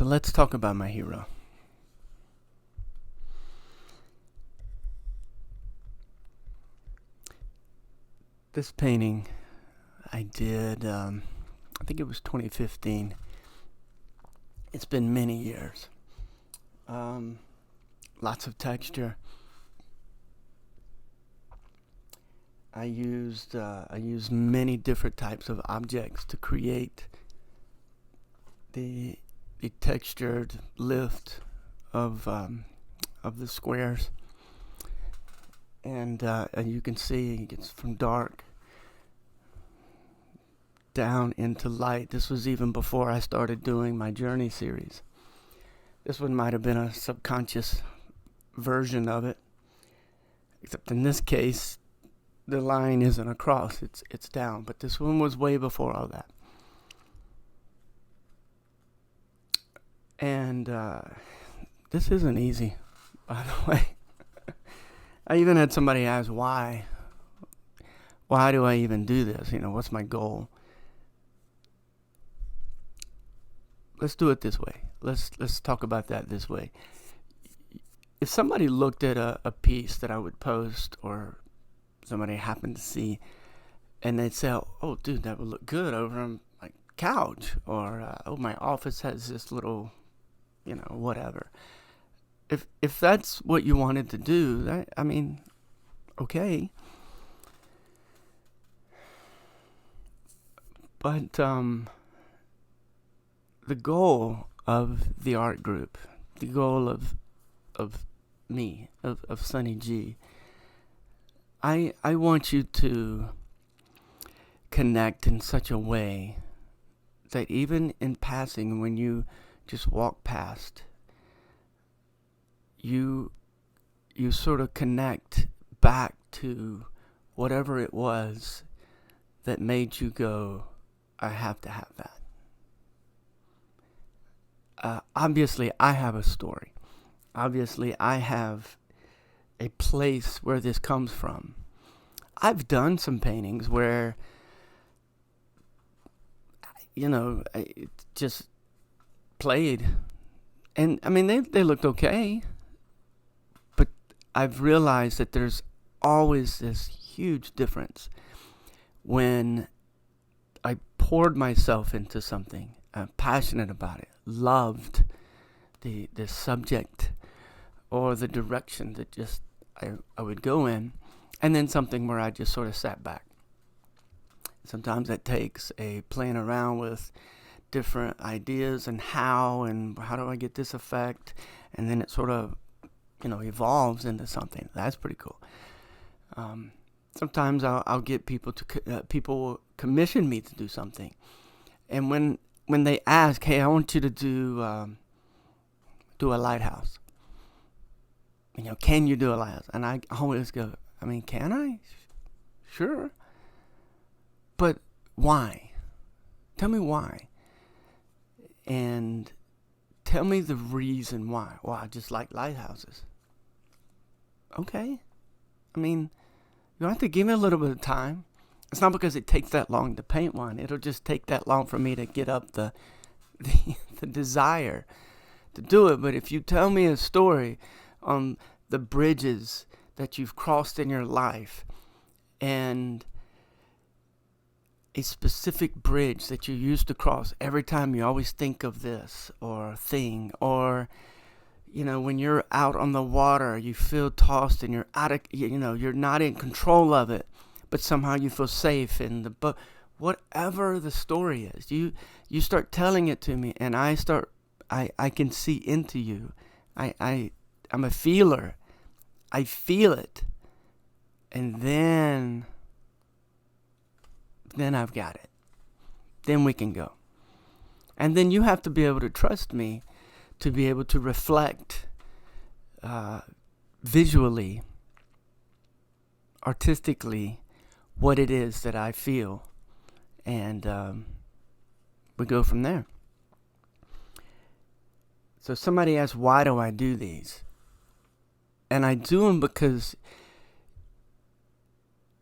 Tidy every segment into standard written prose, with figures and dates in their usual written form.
So let's talk about my hero. This painting I did, I think it was 2015. It's been many years. Lots of texture. I used many different types of objects to create the textured lift of the squares, and you can see it gets from dark down into light. This was even before I started doing my journey series. This one might have been a subconscious version of it, except in this case the line isn't across, it's down, but this one was way before all that. And this isn't easy, by the way. I even had somebody ask why do I even do this? What's my goal? Let's do it this way. Let's talk about that this way. If somebody looked at a piece that I would post, or somebody happened to see, and they'd say, "Oh, dude, that would look good over on my couch," or "Oh, my office has this little, whatever." If that's what you wanted to do, okay. But the goal of the art group, the goal of me, of Sonnyg, I want you to connect in such a way that even in passing, when you just walk past, you sort of connect back to whatever it was that made you go, I have to have that. Obviously, I have a story. Obviously, I have a place where this comes from. I've done some paintings where, it just played. And, they looked okay. But I've realized that there's always this huge difference when I poured myself into something. I'm passionate about it, loved the subject or the direction that just I would go in, and then something where I just sort of sat back. Sometimes that takes a playing around with different ideas and how do I get this effect, and then it sort of evolves into something. That's pretty cool. Sometimes I'll get people people commission me to do something, and when they ask, "Hey, I want you to do a lighthouse. Can you do a lighthouse?" And I always go, can I? Sure. But why? Tell me why. And tell me the reason why. Well, I just like lighthouses. Okay. You don't have to give me a little bit of time. It's not because it takes that long to paint one. It'll just take that long for me to get up the desire to do it. But if you tell me a story on the bridges that you've crossed in your life, and a specific bridge that you used to cross every time, you always think of this or thing, or when you're out on the water, you feel tossed and you're out of, you're not in control of it, but somehow you feel safe in the boat. Whatever the story is, you start telling it to me, and I can see into you. I'm a feeler. I feel it, and then I've got it. Then we can go. And then you have to be able to trust me to be able to reflect visually, artistically, what it is that I feel. And we go from there. So somebody asked, why do I do these? And I do them because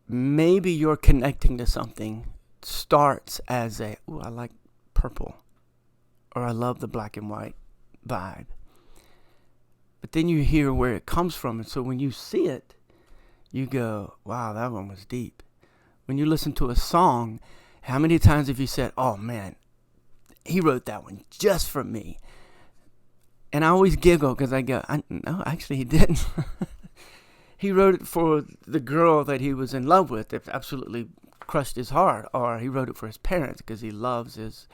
maybe you're connecting to something. Starts as I like purple, or I love the black and white. vibe. But then you hear where it comes from. And so when you see it, you go, wow, that one was deep. When you listen to a song, how many times have you said, oh man, he wrote that one just for me? And I always giggle because I go, no, actually he didn't. He wrote it for the girl that he was in love with that absolutely crushed his heart. Or he wrote it for his parents because he loves his,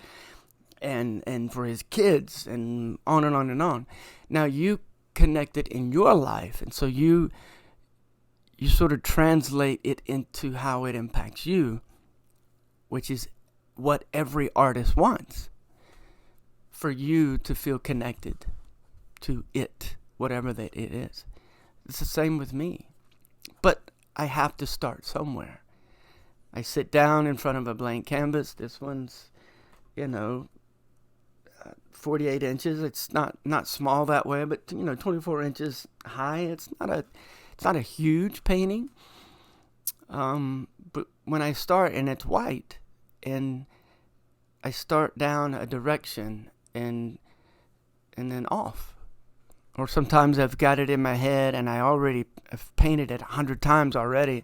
and for his kids, and on and on and on. Now you connect it in your life, and so you sort of translate it into how it impacts you, which is what every artist wants, for you to feel connected to it, whatever that it is. It's the same with me. But I have to start somewhere. I sit down in front of a blank canvas. This one's, 48 inches. It's not small that way, but 24 inches high. It's not a huge painting. But when I start, and it's white, and I start down a direction and then off. Or sometimes I've got it in my head and I've painted it 100 times already,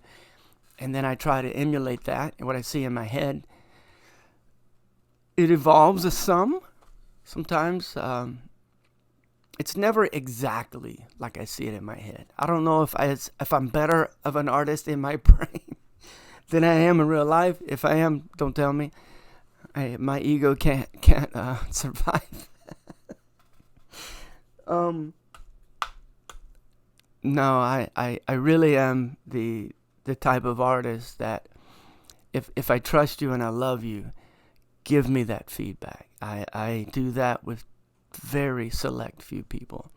and then I try to emulate that and what I see in my head. It evolves sometimes. It's never exactly like I see it in my head. I don't know if I'm better of an artist in my brain than I am in real life. If I am, don't tell me. My ego can't survive. No, I really am the type of artist that if I trust you and I love you, give me that feedback. I do that with very select few people.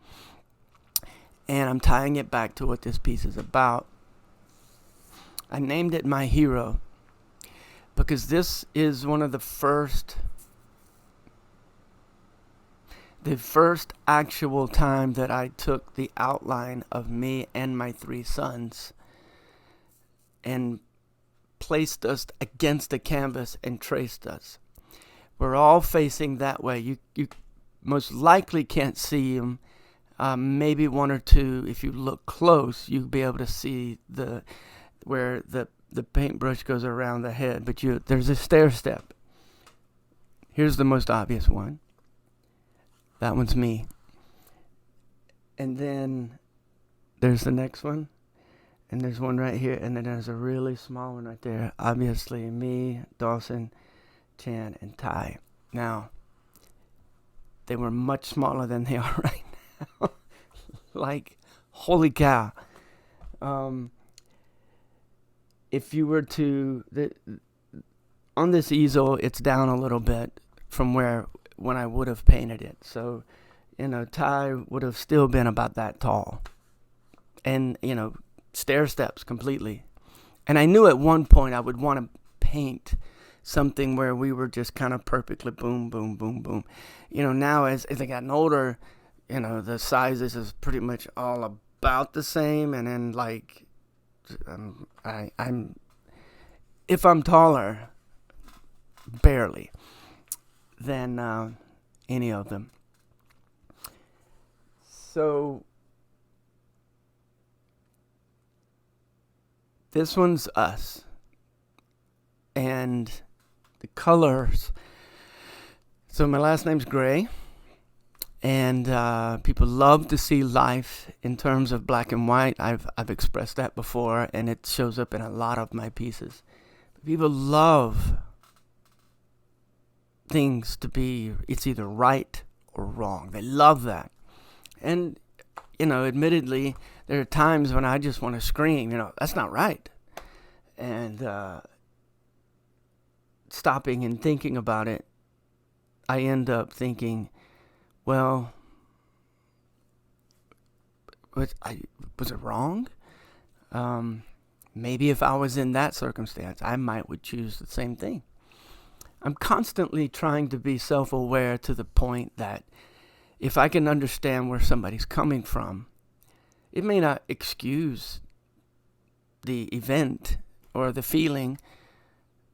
And I'm tying it back to what this piece is about. I named it My Hero because this is one of the first actual time that I took the outline of me and my 3 sons and placed us against the canvas and traced us. We're all facing that way. You most likely can't see them. Maybe one or two, if you look close, you'll be able to see where the paintbrush goes around the head. But there's a stair step. Here's the most obvious one. That one's me. And then there's the next one. And there's one right here. And then there's a really small one right there. Obviously, me, Dawson, Chan, and Ty. Now, they were much smaller than they are right now. Like, holy cow. If you were to... on this easel, it's down a little bit from when I would have painted it. So, Ty would have still been about that tall. And, stair steps completely. And I knew at one point I would want to paint something where we were just kind of perfectly boom, boom, boom, boom. Now as I gotten older, the sizes is pretty much all about the same. And then like, I'm if I'm taller, barely, than any of them. So this one's us. And the colors. So my last name's Gray. And people love to see life in terms of black and white. I've expressed that before, and it shows up in a lot of my pieces. People love things to be, it's either right or wrong. They love that. And, admittedly, there are times when I just want to scream, that's not right. And stopping and thinking about it, I end up thinking, well, was it wrong? Maybe if I was in that circumstance, I would choose the same thing. I'm constantly trying to be self-aware to the point that if I can understand where somebody's coming from, it may not excuse the event or the feeling,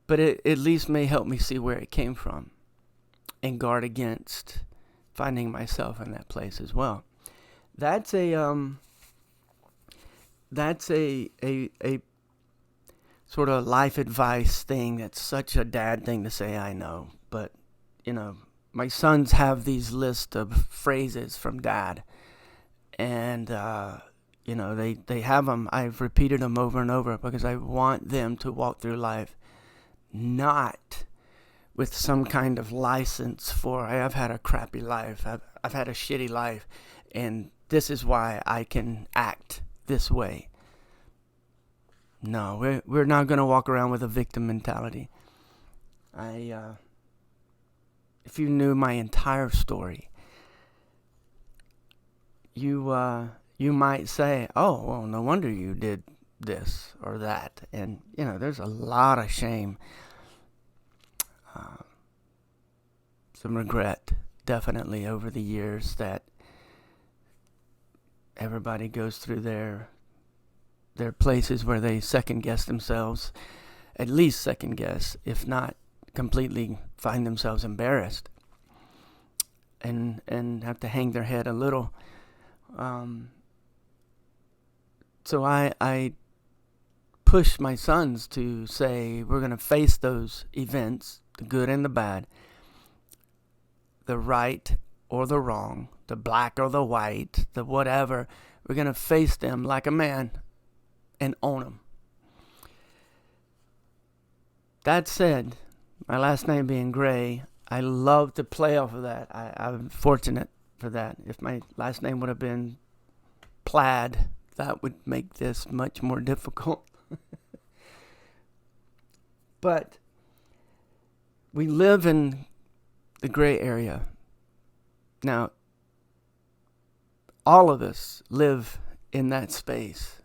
but it at least may help me see where it came from and guard against finding myself in that place as well. That's a sort of life advice thing. That's such a dad thing to say, I know, but my sons have these list of phrases from dad, and they have them. I've repeated them over and over because I want them to walk through life not with some kind of license for, I've had a crappy life, I've had a shitty life, and this is why I can act this way. No, we're not going to walk around with a victim mentality. If you knew my entire story, you might say, oh, well, no wonder you did this or that. And, there's a lot of shame, some regret, definitely, over the years that everybody goes through their places where they second guess themselves, at least second guess, if not completely find themselves embarrassed and have to hang their head a little. So I push my sons to say, we're going to face those events, the good and the bad, the right or the wrong, the black or the white, the whatever. We're going to face them like a man and own them. That said, my last name being Gray, I love to play off of that. I'm fortunate for that. If my last name would have been Plaid, that would make this much more difficult. But we live in the gray area. Now, all of us live in that space.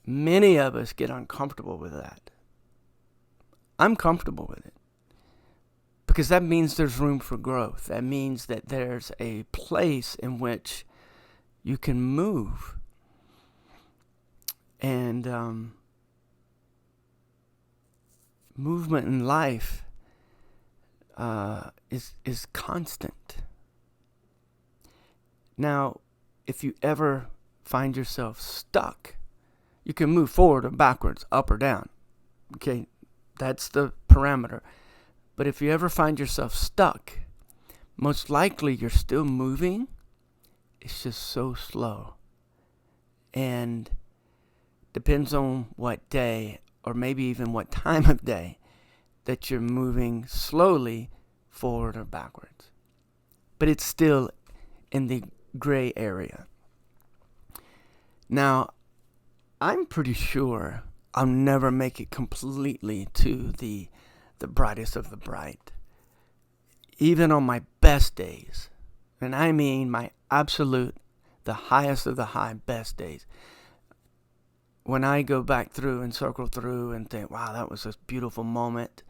Many of us get uncomfortable with that. I'm comfortable with it because that means there's room for growth. That means that there's a place in which you can move. And movement in life is constant. Now, if you ever find yourself stuck, you can move forward or backwards, up or down. Okay, that's the parameter. But if you ever find yourself stuck, most likely you're still moving. It's just so slow. And depends on what day or maybe even what time of day that you're moving slowly forward or backwards. But it's still in the gray area. Now, I'm pretty sure I'll never make it completely to the brightest of the bright. Even on my best days, and I mean my absolute, the highest of the high best days, when I go back through and circle through and think, wow, that was a beautiful moment,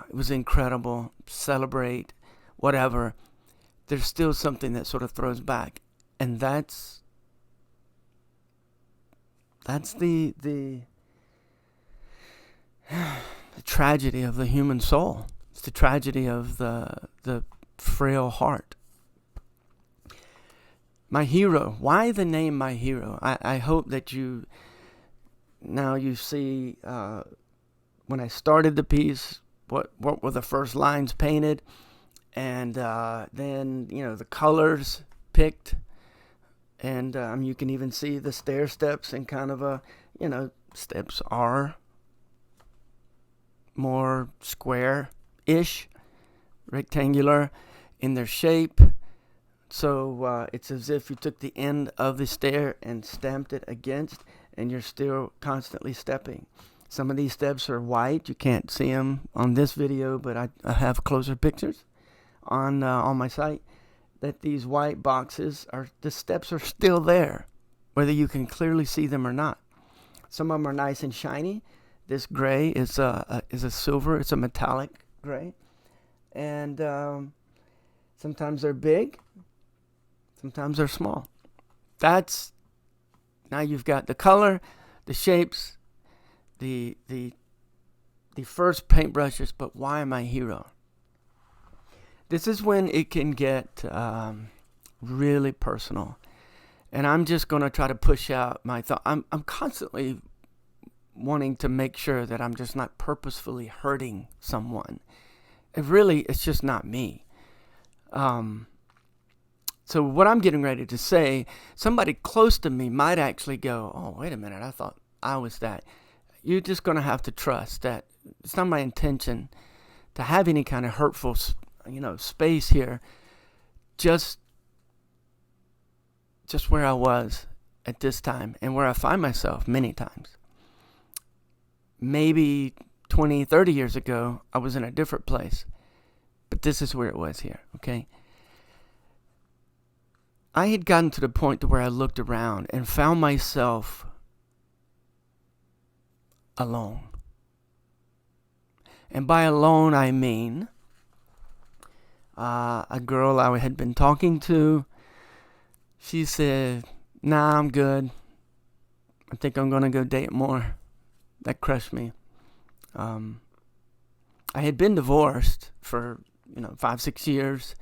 it was incredible, celebrate, whatever, there's still something that sort of throws back. And that's the tragedy of the human soul. It's the tragedy of the frail heart. My hero. Why the name My Hero? I hope that you see when I started the piece, what were the first lines painted, and then the colors picked, and you can even see the stair steps and kind of steps are more square-ish, rectangular in their shape. So it's as if you took the end of the stair and stamped it against, and you're still constantly stepping. Some of these steps are white. You can't see them on this video, but I have closer pictures on my site. That these white boxes the steps are still there, whether you can clearly see them or not. Some of them are nice and shiny. This gray is a silver. It's a metallic gray, and sometimes they're big. Sometimes they're small. Now you've got the color, the shapes, the first paintbrushes. But why My Hero? this is when it can get really personal. And I'm just going to try to push out my thought. I'm constantly wanting to make sure that I'm just not purposefully hurting someone. It's just not me. So what I'm getting ready to say, somebody close to me might actually go, oh, wait a minute, I thought I was that. You're just going to have to trust that it's not my intention to have any kind of hurtful, space here. Just where I was at this time and where I find myself many times. Maybe 20, 30 years ago, I was in a different place. But this is where it was here, okay? I had gotten to the point to where I looked around and found myself alone. And by alone, I mean a girl I had been talking to. She said, nah, I'm good. I think I'm going to go date more. That crushed me. I had been divorced for 5-6 years,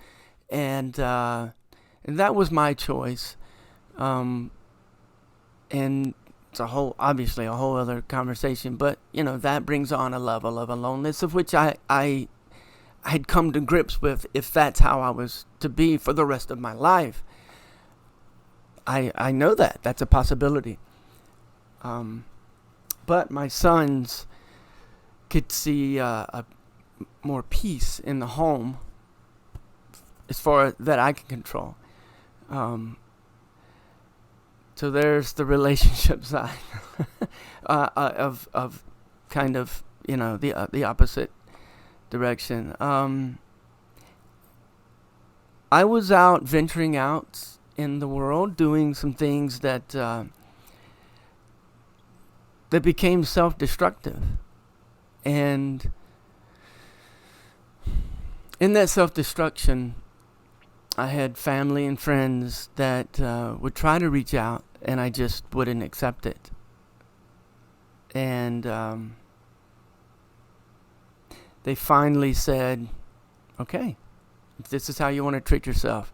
and that was my choice. And it's obviously a whole other conversation, but that brings on a level of aloneness of which I had come to grips with. If that's how I was to be for the rest of my life, I know that's a possibility. But my sons could see a more peace in the home as far as that I can control. So there's the relationship side of kind of the opposite direction. I was out venturing out in the world, doing some things that became self-destructive, and in that self-destruction, I had family and friends that would try to reach out, and I just wouldn't accept it. And they finally said, okay, if this is how you want to treat yourself,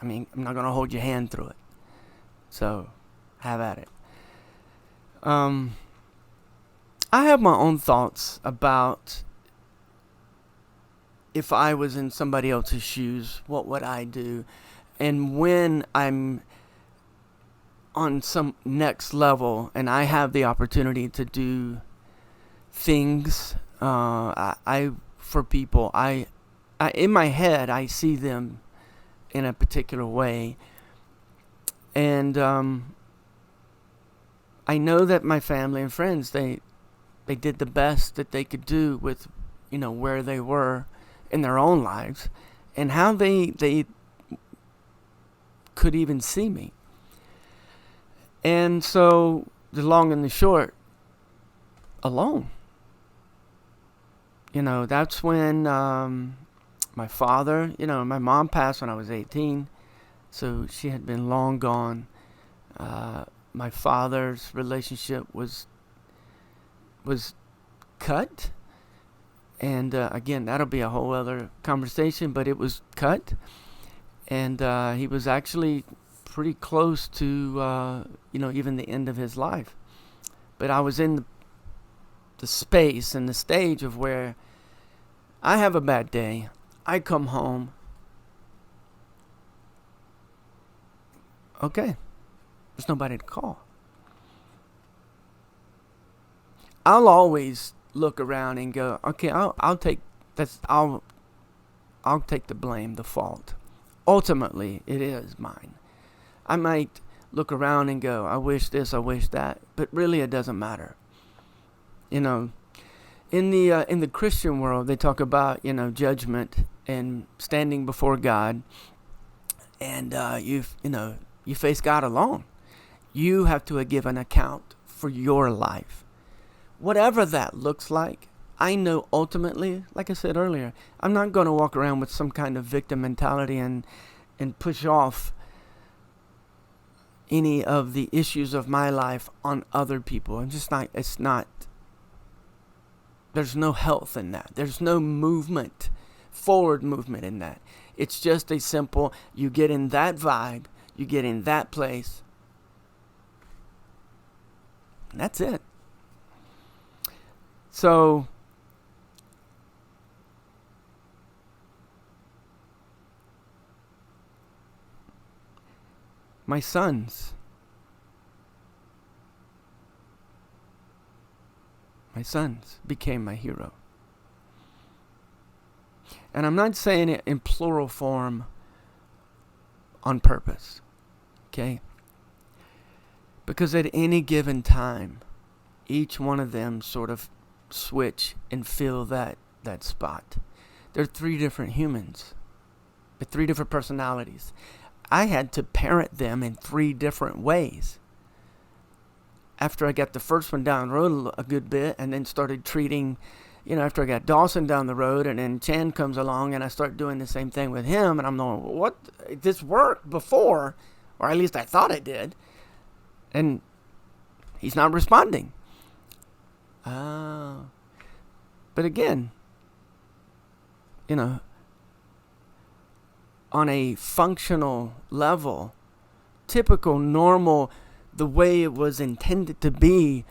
I'm not going to hold your hand through it. So, have at it. I have my own thoughts about if I was in somebody else's shoes, what would I do? And when I'm on some next level and I have the opportunity to do things, for people, I in my head, I see them in a particular way. And I know that my family and friends, they did the best that they could do with, where they were in their own lives and how they could even see me. And so the long and the short, alone. That's when my father, my mom passed when I was 18, so she had been long gone. My father's relationship was cut. And again, that'll be a whole other conversation, but it was cut. And he was actually pretty close to, even the end of his life. But I was in the space and the stage of where I have a bad day. I come home. Okay. There's nobody to call. I'll always look around and go, okay, I'll take the blame, the fault. Ultimately, it is mine. I might look around and go, I wish this, I wish that, but really it doesn't matter. In the Christian world, they talk about, judgment and standing before God, and you face God alone. You have to give an account for your life. Whatever that looks like, I know ultimately, like I said earlier, I'm not going to walk around with some kind of victim mentality and push off any of the issues of my life on other people. There's no health in that. There's no movement forward movement in that. It's just a simple, you get in that vibe, you get in that place, and that's it. So, my sons became my hero. And I'm not saying it in plural form on purpose, okay? Because at any given time, each one of them sort of switch and fill that spot. They're 3 different humans with 3 different personalities. I had to parent them in 3 different ways. After I got the first one down the road a good bit, and then started treating, after I got Dawson down the road, and then Chan comes along, and I start doing the same thing with him, and I'm going, what? This worked before, or at least I thought it did, and he's not responding. But again, on a functional level, typical, normal, the way it was intended to be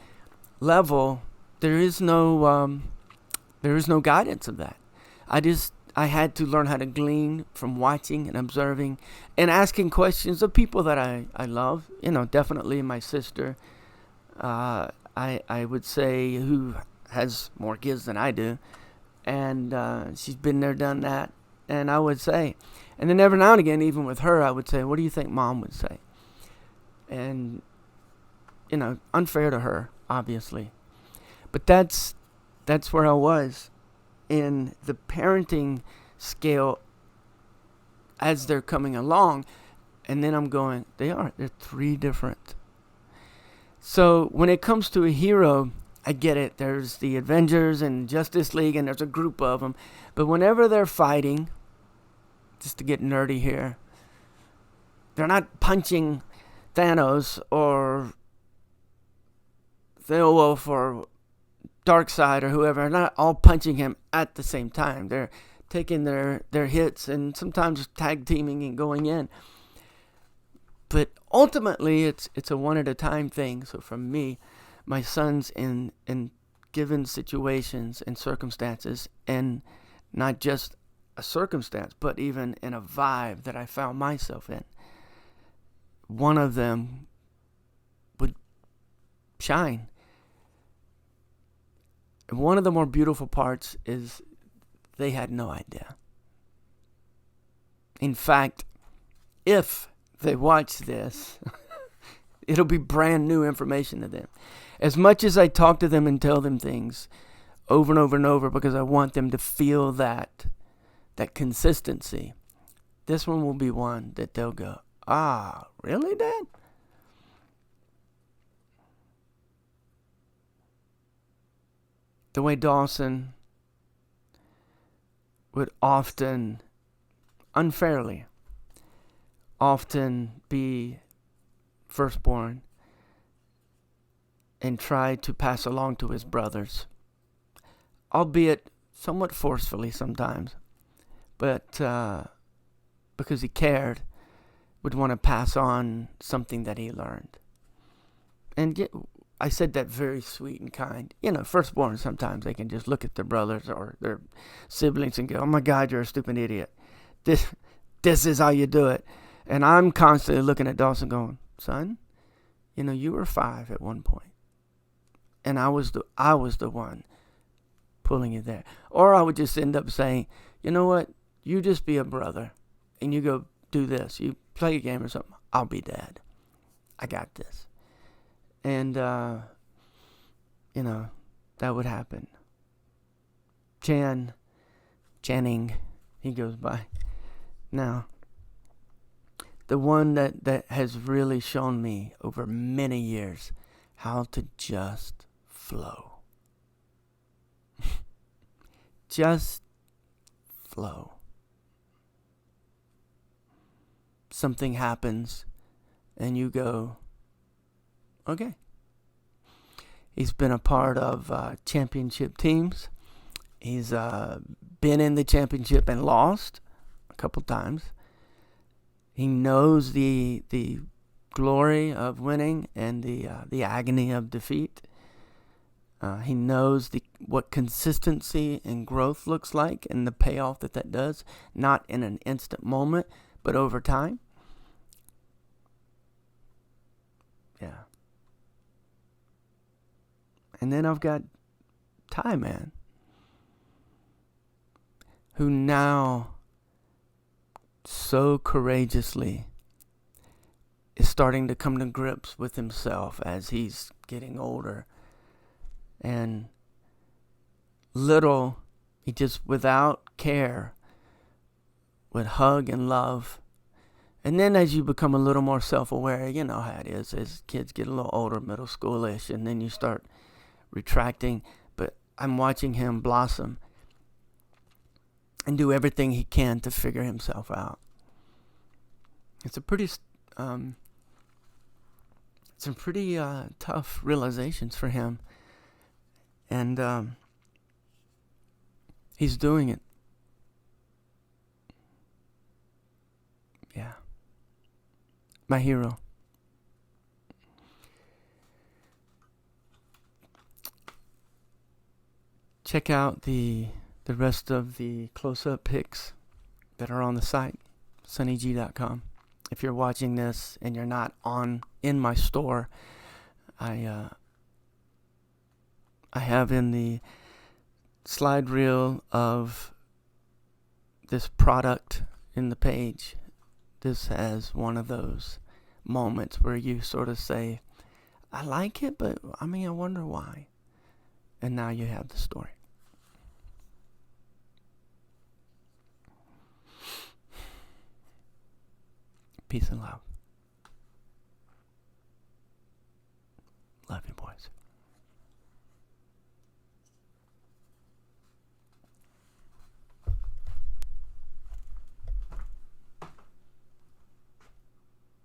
level, there is no guidance of that. I had to learn how to glean from watching and observing and asking questions of people that I love. Definitely my sister. I would say who has more kids than I do, and she's been there, done that. And I would say, and then every now and again, even with her, I would say, "What do you think Mom would say?" And unfair to her, obviously, but that's where I was in the parenting scale as they're coming along, and then I'm going, they're 3 different. So when it comes to a hero, I get it. There's the Avengers and Justice League, and there's a group of them, but whenever they're fighting, just to get nerdy here, they're not punching Thanos or Beowulf or Darkseid or whoever. They're not all punching him at the same time. They're taking their hits and sometimes tag teaming and going in. But ultimately, it's a one at a time thing. So for me, my sons in given situations and circumstances, and not just a circumstance, but even in a vibe that I found myself in, one of them would shine. And one of the more beautiful parts is they had no idea. In fact, if they watch this, it'll be brand new information to them. As much as I talk to them and tell them things over and over and over, because I want them to feel that consistency, this one will be one that they'll go, "Ah, really, Dad?" The way Dawson would often, unfairly, be firstborn and try to pass along to his brothers, albeit somewhat forcefully sometimes, but because he cared, would want to pass on something that he learned. And I said that very sweet and kind. Firstborn, sometimes they can just look at their brothers or their siblings and go, "Oh my God, you're a stupid idiot. This is how you do it." And I'm constantly looking at Dawson going, "Son, you were 5 at one point, and I was the one pulling you there." Or I would just end up saying, "You know what? You just be a brother, and you go do this. You play a game or something. I'll be Dad. I got this." And, that would happen. Channing, he goes by. Now, the one that has really shown me over many years how to just flow. Just flow. Something happens and you go, okay. He's been a part of championship teams. He's been in the championship and lost a couple times. He knows the glory of winning and the agony of defeat. He knows what consistency and growth looks like and the payoff that does, not in an instant moment, but over time. Yeah. And then I've got Ty Man, who now so courageously is starting to come to grips with himself as he's getting older. And he just without care would hug and love. And then as you become a little more self-aware, you know how it is as kids get a little older, middle schoolish, and then you start retracting. But I'm watching him blossom and do everything he can to figure himself out. It's a pretty some pretty tough realizations for him, and he's doing it. Yeah, my hero. Check out the rest of the close-up pics that are on the site, sonnyg.com. If you're watching this and you're not in my store, I have in the slide reel of this product in the page, this has one of those moments where you sort of say, I like it, but I wonder why. And now you have the story. Peace and love.